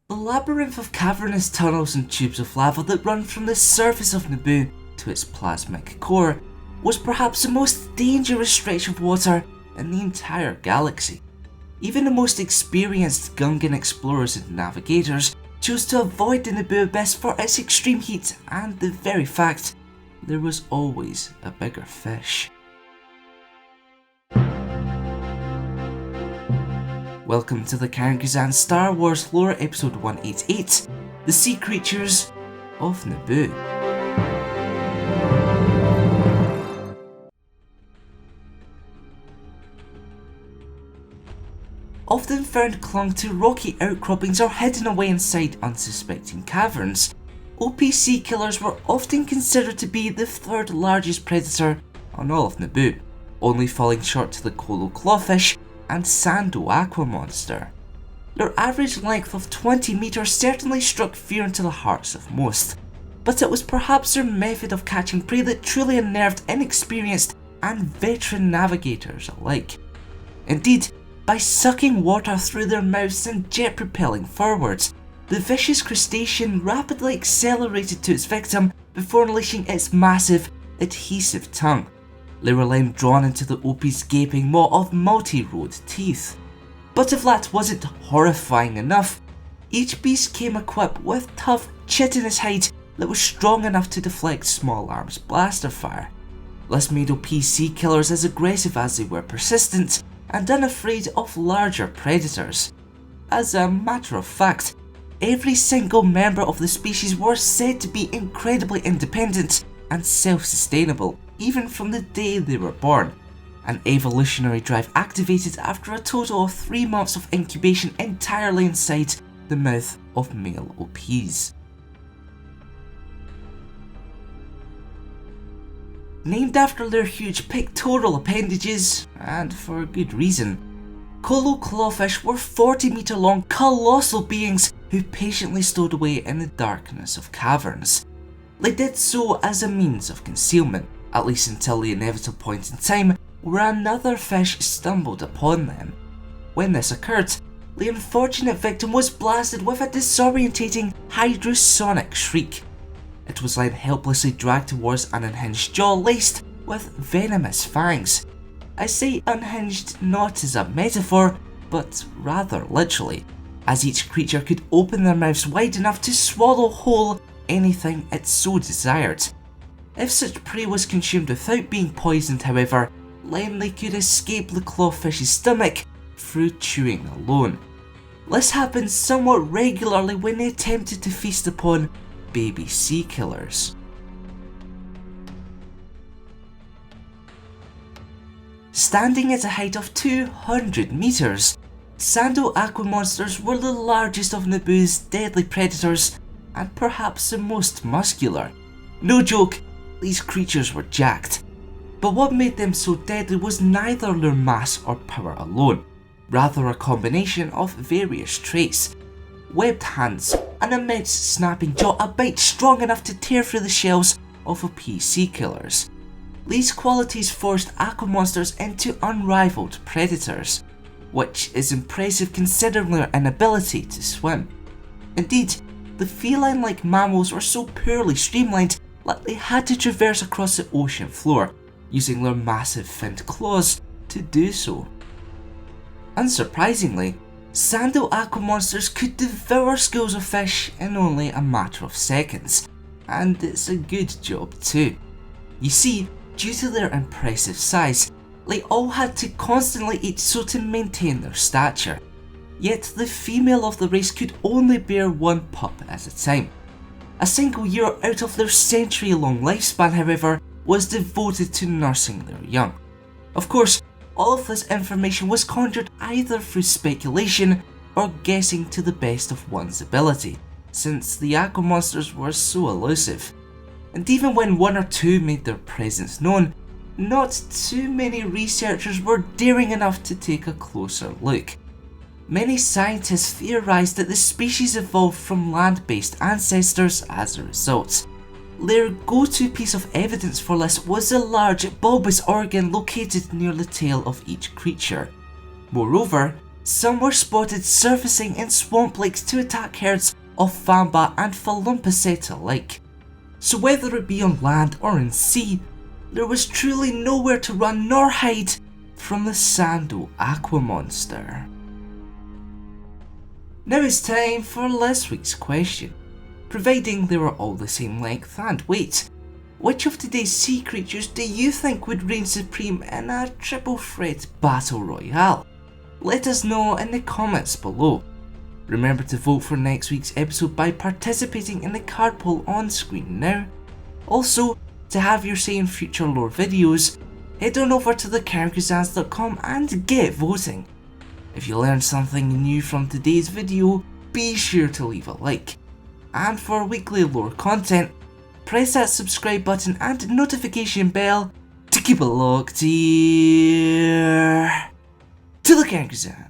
The labyrinth of cavernous tunnels and tubes of lava that run from the surface of Naboo to its plasmic core was perhaps the most dangerous stretch of water in the entire galaxy. Even the most experienced Gungan explorers and navigators chose to avoid the Naboo Abyss for its extreme heat and the very fact there was always a bigger fish. Welcome to the Gungan Star Wars Lore Episode 188, The Sea Creatures of Naboo. Often found clung to rocky outcroppings or hidden away inside unsuspecting caverns, Opee sea killers were often considered to be the third largest predator on all of Naboo, only falling short to the Colo clawfish and Sando Aqua monster. Their average length of 20 meters certainly struck fear into the hearts of most, but it was perhaps their method of catching prey that truly unnerved inexperienced and veteran navigators alike. Indeed, by sucking water through their mouths and jet propelling forwards, the vicious crustacean rapidly accelerated to its victim before unleashing its massive, adhesive tongue. They were then drawn into the Opee's gaping maw of multi-road teeth. But if that wasn't horrifying enough, each beast came equipped with tough, chitinous hide that was strong enough to deflect small arms blaster fire. This made Opee sea killers as aggressive as they were persistent and unafraid of larger predators. As a matter of fact, every single member of the species were said to be incredibly independent and self-sustainable, even from the day they were born, an evolutionary drive activated after a total of 3 months of incubation entirely inside the mouth of male Opees. Named after their huge pectoral appendages, and for good reason, Colo clawfish were 40-meter long colossal beings who patiently stowed away in the darkness of caverns. They did so as a means of concealment, at least until the inevitable point in time where another fish stumbled upon them. When this occurred, the unfortunate victim was blasted with a disorientating hydrosonic shriek. It was then helplessly dragged towards an unhinged jaw laced with venomous fangs. I say unhinged not as a metaphor, but rather literally, as each creature could open their mouths wide enough to swallow whole anything it so desired. If such prey was consumed without being poisoned, however, then they could escape the clawfish's stomach through chewing alone. This happened somewhat regularly when they attempted to feast upon baby sea killers. Standing at a height of 200 meters, Sando Aqua monsters were the largest of Naboo's deadly predators and perhaps the most muscular. No joke, these creatures were jacked. But what made them so deadly was neither their mass or power alone, rather a combination of various traits. Webbed hands, an immense snapping jaw, a bite strong enough to tear through the shells of Opee sea killers. These qualities forced aqua monsters into unrivaled predators, which is impressive considering their inability to swim. Indeed, the feline-like mammals were so poorly streamlined that they had to traverse across the ocean floor, using their massive finned claws to do so. Unsurprisingly, Sando Aqua monsters could devour schools of fish in only a matter of seconds, and it's a good job too. You see, due to their impressive size, they all had to constantly eat so to maintain their stature. Yet the female of the race could only bear one pup at a time. A single year out of their century-long lifespan, however, was devoted to nursing their young. Of course, all of this information was conjured either through speculation or guessing to the best of one's ability, since the aqua monsters were so elusive. And even when one or two made their presence known, not too many researchers were daring enough to take a closer look. Many scientists theorized that the species evolved from land-based ancestors as a result. Their go-to piece of evidence for this was a large bulbous organ located near the tail of each creature. Moreover, Some were spotted surfacing in swamp lakes to attack herds of Famba and Falumpaceta alike. So whether it be on land or in sea, there was truly nowhere to run nor hide from the Sando Aqua monster. Now it's time for last week's question. Providing they were all the same length and weight, which of today's sea creatures do you think would reign supreme in a triple threat battle royale? Let us know in the comments below. Remember to vote for next week's episode by participating in the card poll on screen now. Also, to have your say in future lore videos, head on over to theCaragazans.com and get voting. If you learned something new from today's video, be sure to leave a like. And for weekly lore content, press that subscribe button and notification bell to keep it locked here to the Gungan.